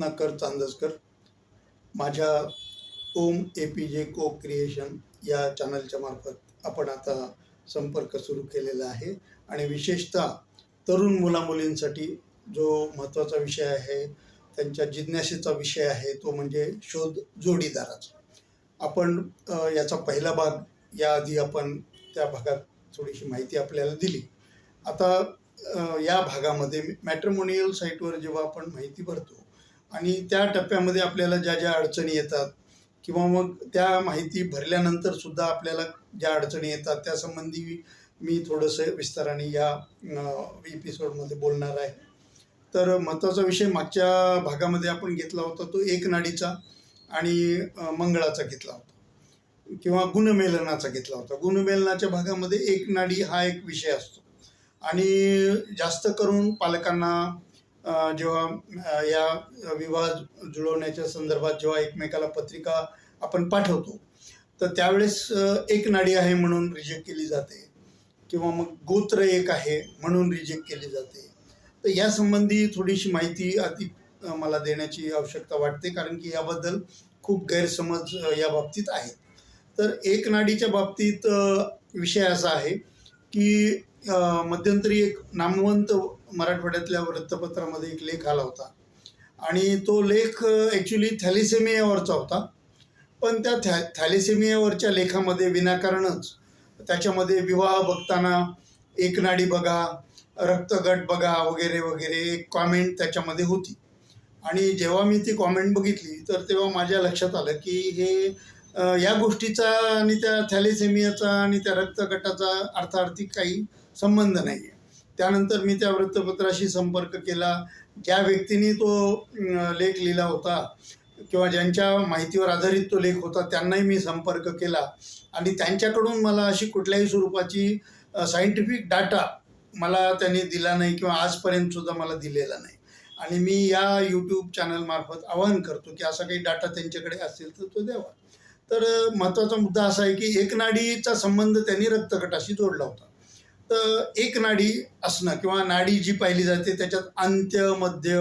रत्नाकर चांदसकर माझ्या ओम APJ को creation या चॅनलच्या मार्फत आपण आता संपर्क सुरू केलेला आहे आणि विशेषतः तरुण मुलामुलींसाठी जो महत्त्वाचा विषय आहे, त्यांच्या जिज्ञासेचा विषय आहे, तो म्हणजे शोध जोडीदाराचा. आपण याचा पहिला भाग याआधी आपण त्या भागात थोडीशी माहिती आपल्याला दिली. आता या भागामध्ये मॅट्रिमोनियल साईटवर जेव्हा आपण माहिती भरतो आणि त्या टप्प्यामध्ये आपल्याला ज्या ज्या अडचणी येतात किंवा मग त्या माहिती भरल्यानंतर सुद्धा आपल्याला ज्या अडचणी येतात त्यासंबंधी मी थोडंसं विस्ताराने या एपिसोडमध्ये बोलणार आहे. तर महत्त्वाचा विषय मागच्या भागामध्ये आपण घेतला होता तो एक नाडीचा आणि मंगळाचा घेतला होता किंवा गुणमेलनाचा घेतला होता. गुणमेलनाच्या भागामध्ये एक नाडी हा एक विषय असतो आणि जास्त करून पालकांना जेव्हा या विवाह जुळवण्याच्या संदर्भात जेव्हा एकमेकाला पत्रिका आपण पाठवतो तर त्यावेळेस एक नाडी आहे म्हणून रिजेक्ट केली जाते किंवा मग गोत्र एक आहे म्हणून रिजेक्ट केली जाते. तर यासंबंधी थोडीशी माहिती अधिक मला देण्याची आवश्यकता वाटते, कारण की याबद्दल खूप गैरसमज या बाबतीत आहेत. तर एक नाडीच्या बाबतीत विषय असा आहे की मध्यंतरी एक नामवंत मराठवाड्यातल्या वृत्तपत्रामध्ये एक लेख आला होता आणि तो लेख ॲक्च्युली थॅलिसेमियावरचा होता. पण त्या थॅलिसेमियावरच्या लेखामध्ये विनाकारणच त्याच्यामध्ये विवाह बघताना एक नाडी बघा, रक्तगट बघा वगैरे वगैरे एक कॉमेंट त्याच्यामध्ये होती. आणि जेव्हा मी ती कॉमेंट बघितली तर तेव्हा माझ्या लक्षात आलं की हे या गोष्टीचा आणि त्या थॅलेसेमियाचा आणि त्या रक्तगटाचा अर्थार्थी काही संबंध नाही आहे. त्यानंतर मी त्या वृत्तपत्राशी संपर्क केला. ज्या व्यक्तीने तो लेख लिहिला होता किंवा ज्यांच्या माहितीवर आधारित तो लेख होता त्यांनाही मी संपर्क केला आणि त्यांच्याकडून मला अशी कुठल्याही स्वरूपाची सायंटिफिक डाटा मला त्यांनी दिला नाही किंवा आजपर्यंतसुद्धा मला दिलेला नाही. आणि मी या यूट्यूब चॅनलमार्फत आवाहन करतो की असा काही डाटा त्यांच्याकडे असेल तर तो द्यावा. तर महत्त्वाचा मुद्दा असा आहे की एक नाडीचा संबंध त्यांनी रक्तगटाशी जोडला होता. तर एक नाडी असणं किंवा नाडी जी पाहिली जाते त्याच्यात अंत्य, मध्य,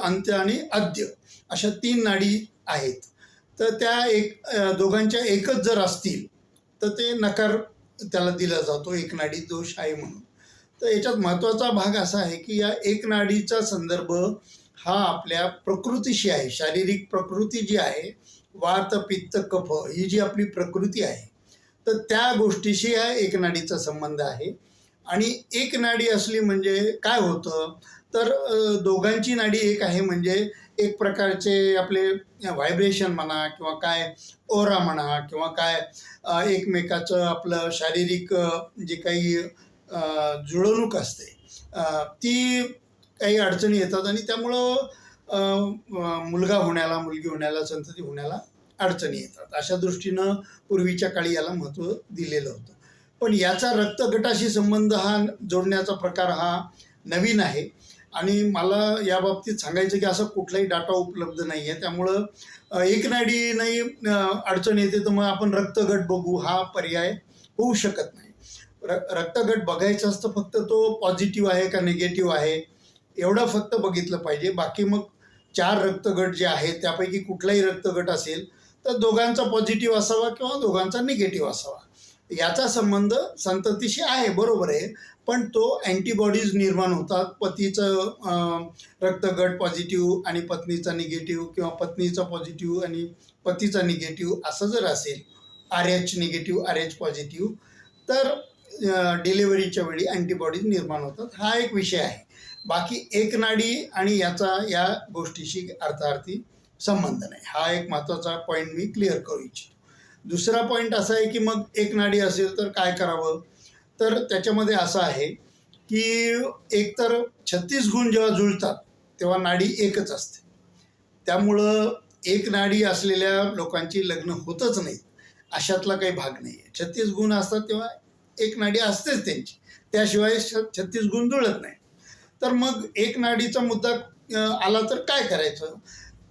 अंत्य आणि आद्य अशा 3 नाडी आहेत. तर त्या दोघांच्या एकच जर असतील तर ते नकार त्याला दिला जातो, एक नाडी दोष आहे म्हणून. तर याच्यात महत्त्वाचा भाग असा आहे की या एक नाडीचा संदर्भ हा आपल्या प्रकृतीशी आहे. शारीरिक प्रकृती जी आहे, वात पित्त कफ ही जी आपली प्रकृती आहे तर त्या गोष्टीशी हा एक नाडीचा संबंध आहे. आणि एक नाडी असली म्हणजे काय होतं तर दोघांची नाडी एक आहे म्हणजे एक प्रकारचे आपले व्हायब्रेशन म्हणा किंवा काय ओरा म्हणा किंवा काय एकमेकाचं आपलं शारीरिक जे काही जुळवणूक असते ती काही अडचणी येतात आणि त्यामुळं मुलगा होण्याला, मुलगी होण्याला, संतती होण्याला अडचणी येतात. अशा दृष्टीनं पूर्वीच्या काळी याला महत्त्व दिलेलं होतं. पण याचा रक्तगटाशी संबंध हा जोडण्याचा प्रकार हा नवीन आहे आणि मला या बाबतीत सांगायचं की असा कुठलाही डाटा उपलब्ध नाही आहे. त्यामुळं एक नाडी नाही अडचण येते तर मग आपण रक्तगट बघू हा पर्याय होऊ शकत नाही. रक्तगट बघायचं असतं फक्त तो पॉझिटिव्ह आहे का निगेटिव्ह आहे एवढं फक्त बघितलं पाहिजे. बाकी मग 4 रक्तगट जे आहेत त्यापैकी कुठलाही रक्तगट असेल तर दोघांचा पॉझिटिव्ह असावा किंवा दोघांचा निगेटिव्ह असावा. याचा संबंध संततीशी आहे, बरोबर आहे, पण तो अँटीबॉडीज निर्माण होतात. पतीचं रक्तगट पॉझिटिव्ह आणि पत्नीचा निगेटिव्ह किंवा पत्नीचा पॉझिटिव्ह आणि पतीचा निगेटिव्ह असं जर असेल, RH निगेटिव्ह RH पॉझिटिव्ह, तर डिलिव्हरीच्या वेळी अँटीबॉडीज निर्माण होतात. हा एक विषय आहे. बाकी एक नाडी आणि याचा या गोष्टीशी अर्थार्थी संबंध नाही. हा एक महत्त्वाचा पॉईंट मी क्लिअर करू इच्छितो. दुसरा पॉईंट असा आहे की मग एक नाडी असेल तर काय करावं. तर त्याच्यामध्ये असं आहे की एकतर 36 गुण जेव्हा जुळतात तेव्हा नाडी एकच असते. त्यामुळं एक नाडी असलेल्या लोकांची लग्न होतच नाहीत अशातला काही भाग नाही आहे. 36 गुण असतात तेव्हा एक नाडी असतेच त्यांची, त्याशिवाय 36 गुण जुळत नाही. तर मग एक नाडीचा मुद्दा आला तर काय करायचं.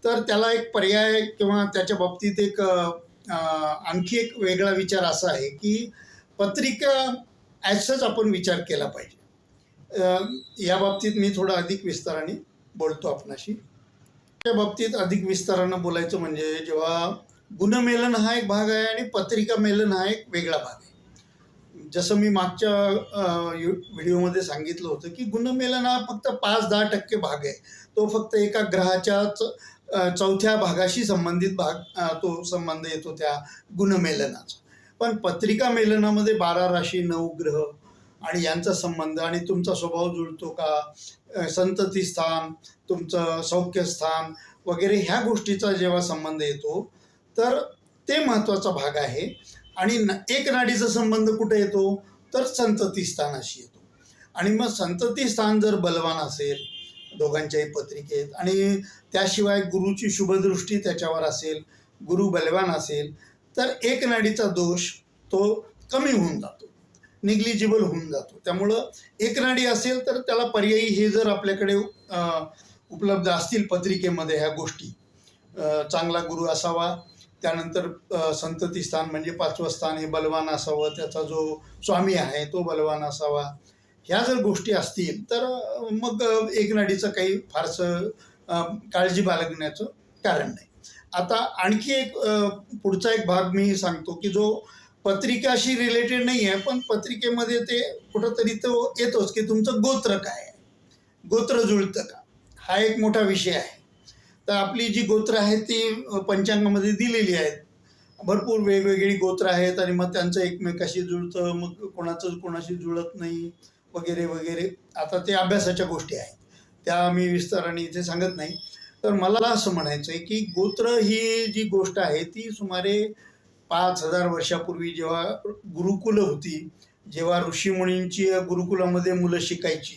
तर त्याला एक पर्याय किंवा त्याच्या बाबतीत एक आणखी एक वेगळा विचार असा आहे की पत्रिका ॲज सच आपण विचार केला पाहिजे. या बाबतीत मी थोडं अधिक विस्ताराने बोलतो आपणाशी. त्या बाबतीत अधिक विस्तारानं बोलायचं म्हणजे जेव्हा गुणमेलन हा एक भाग आहे आणि पत्रिका मेलन हा एक वेगळा भाग आहे. जसं मी मागच्या व्हिडिओमध्ये सांगितलं होतं की गुणमेलन हा फक्त 5-10% भाग आहे. तो फक्त एका ग्रहाच्याच चौथ्या भागाशी संबंधित भाग, तो संबंध येतो त्या गुणमेलनाचा. पण पत्रिका मेलनामध्ये 12 राशी, 9 ग्रह आणि यांचा संबंध आणि तुमचा स्वभाव जुळतो का, संतती स्थान, तुमचं सौख्यस्थान वगैरे ह्या गोष्टीचा जेव्हा संबंध येतो तर ते महत्त्वाचा भाग आहे. आणि एक नाडीचा संबंध कुठे येतो तर संतती स्थानाशी येतो. आणि मग संतती स्थान जर बलवान असेल दोघांच्याही पत्रिकेत आणि त्याशिवाय गुरुची शुभदृष्टी त्याच्यावर असेल, गुरु बलवान असेल, तर एक नाडीचा दोष तो कमी होऊन जातो, निग्लिजिबल होऊन जातो. त्यामुळं एक नाडी असेल तर त्याला पर्यायी हे जर आपल्याकडे उपलब्ध असतील पत्रिकेमध्ये ह्या गोष्टी, चांगला गुरु असावा, त्यानंतर संतती स्थान म्हणजे 5वं स्थान हे बलवान असावं, त्याचा जो स्वामी आहे तो बलवान असावा, ह्या जर गोष्टी असतील तर मग एक नाडीचं काही फारसं काळजी बाळगण्याचं कारण नाही. आता आणखी एक पुढचा एक भाग मी सांगतो की जो पत्रिकाशी रिलेटेड नाही आहे, पण पत्रिकेमध्ये ते कुठंतरी तो येतोच की तुमचं गोत्र काय आहे, गोत्र जुळतं का, हा एक मोठा विषय आहे. तर आपली जी गोत्र आहेत ती पंचांगामध्ये दिलेली आहेत. भरपूर वेगवेगळी गोत्र आहेत आणि मग त्यांचं एकमेकाशी जुळतं, मग कोणाचं कोणाशी जुळत नाही वगैरे वगैरे. आता ते अभ्यासाच्या गोष्टी आहेत, त्या मी विस्ताराने इथे सांगत नाही. तर मला असं म्हणायचं आहे की गोत्र ही जी गोष्ट आहे ती सुमारे 5000 वर्षापूर्वी जेव्हा गुरुकुलं होती, जेव्हा ऋषीमुनींची गुरुकुलामध्ये मुलं शिकायची,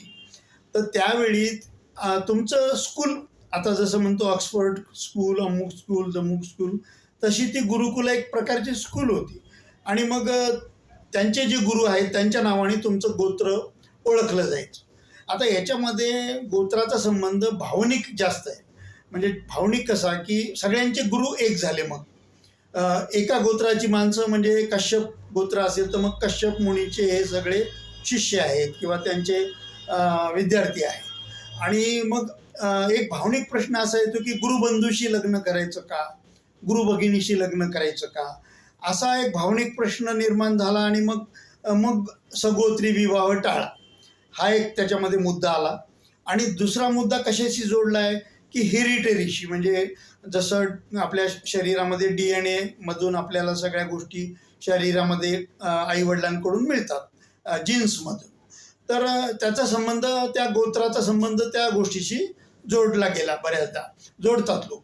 तर त्यावेळी तुमचं स्कूल, आता जसं म्हणतो ऑक्सफर्ड स्कूल, अमुक स्कूल, तमुक स्कूल, तशी ती गुरुकुलं एक प्रकारची स्कूल होती. आणि मग त्यांचे जे गुरु आहेत त्यांच्या नावाने तुमचं गोत्र ओळखलं जायचं. आता याच्यामध्ये गोत्राचा संबंध भावनिक जास्त आहे. म्हणजे भावनिक कसा की सगळ्यांचे गुरु एक झाले. मग एका गोत्राची माणसं म्हणजे कश्यप गोत्र असेल तर मग कश्यप मुनीचे हे सगळे शिष्य आहेत किंवा त्यांचे विद्यार्थी आहेत. आणि मग एक भावनिक प्रश्न असा येतो की गुरुबंधूशी लग्न करायचं का, गुरु भगिनीशी लग्न करायचं का, असा एक भावनिक प्रश्न निर्माण झाला. आणि मग सगोत्री विवाह टाळा, हा एक त्याच्यामध्ये मुद्दा आला. आणि दुसरा मुद्दा कशाशी जोडला आहे की हेरिटेरीशी, म्हणजे जसं आपल्या शरीरामध्ये DNA मधून आपल्याला सगळ्या गोष्टी शरीरामध्ये आईवडिलांकडून मिळतात, जीन्समधून, तर त्याचा संबंध, त्या गोत्राचा संबंध त्या गोष्टीशी जोडला गेला, बऱ्याचदा जोडतात लोक.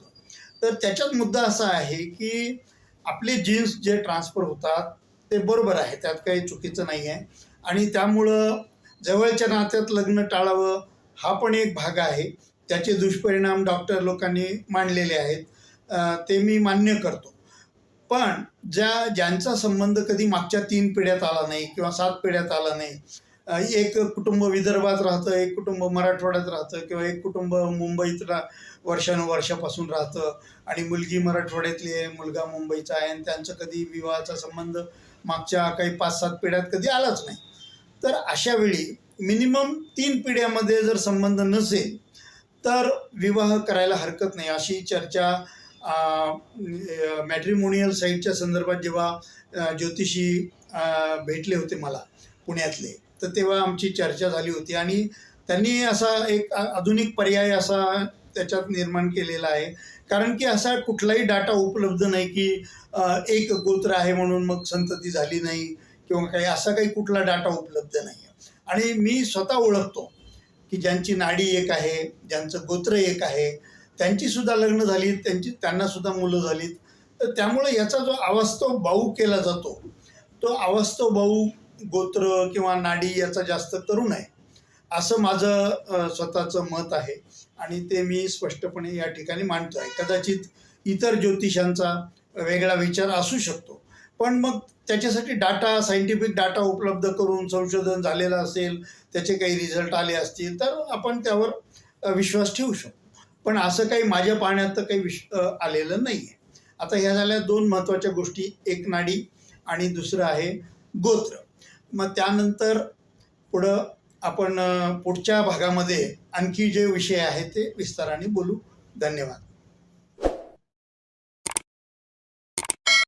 तर त्याच्यात मुद्दा असा आहे की आपले जीन्स जे ट्रान्सफर होतात ते बरोबर आहे, त्यात काही चुकीचं नाही आहे. आणि त्यामुळं जवळच्या नात्यात लग्न टाळावं हा पण एक भाग आहे. त्याचे दुष्परिणाम डॉक्टर लोकांनी मांडलेले आहेत, ते मी मान्य करतो. पण ज्यांचा संबंध कधी मागच्या 3 पिढ्यात आला नाही किंवा 7 पिढ्यात आला नाही, एक कुटुंब विदर्भात राहतं, एक कुटुंब मराठवाड्यात राहतं किंवा एक कुटुंब मुंबईत वर्षानुवर्षापासून राहतं आणि मुलगी मराठवाड्यातली आहे, मुलगा मुंबईचा आहे आणि त्यांचं कधी विवाहाचा संबंध मागच्या काही 5-7 पिढ्यात कधी आलाच नाही, तर अशा वेळी मिनिमम 3 पिढ्यामध्ये जर संबंध नसेल तर विवाह करायला हरकत नाही, अशी चर्चा मॅट्रिमोनियल साईटच्या संदर्भात जेव्हा ज्योतिषी भेटले होते मला पुण्यातले, तर तेव्हा आमची चर्चा झाली होती. आणि त्यांनी असा एक आधुनिक पर्याय असा त्याच्यात निर्माण केलेला आहे. कारण की असा कुठलाही डाटा उपलब्ध नाही की एक गोत्र आहे म्हणून मग संतती झाली नाही किंवा काही असा काही कुठला डाटा उपलब्ध नाही आहे. आणि मी स्वतः ओळखतो की ज्यांची नाडी एक आहे, ज्यांचं गोत्र एक आहे, त्यांचीसुद्धा लग्न झाली, त्यांनासुद्धा मुलं झालीत. तर त्यामुळे याचा जो अवास्तव बाऊ केला जातो, तो अवास्तव बाऊ गोत्र किंवा नाडी याचा जास्त करू नये, असं माझं स्वतःचं मत आहे. आणि ते मी स्पष्टपणे या ठिकाणी मांडतो आहे. कदाचित इतर ज्योतिषांचा वेगळा विचार असू शकतो, पण मग त्याच्यासाठी डाटा, सायंटिफिक डाटा उपलब्ध करून संशोधन झालेलं असेल, त्याचे काही रिझल्ट आले असतील तर आपण त्यावर विश्वास ठेवू शकतो. पण असं काही माझ्या पाहण्यात तर काही आलेलं नाही आहे. आता ह्या झाल्या 2 महत्त्वाच्या गोष्टी, एक नाडी आणि दुसरं आहे गोत्र. मग त्यानंतर पुढं आपण पुढच्या भागामध्ये आणखी जे विषय आहेत ते विस्ताराने बोलू. धन्यवाद.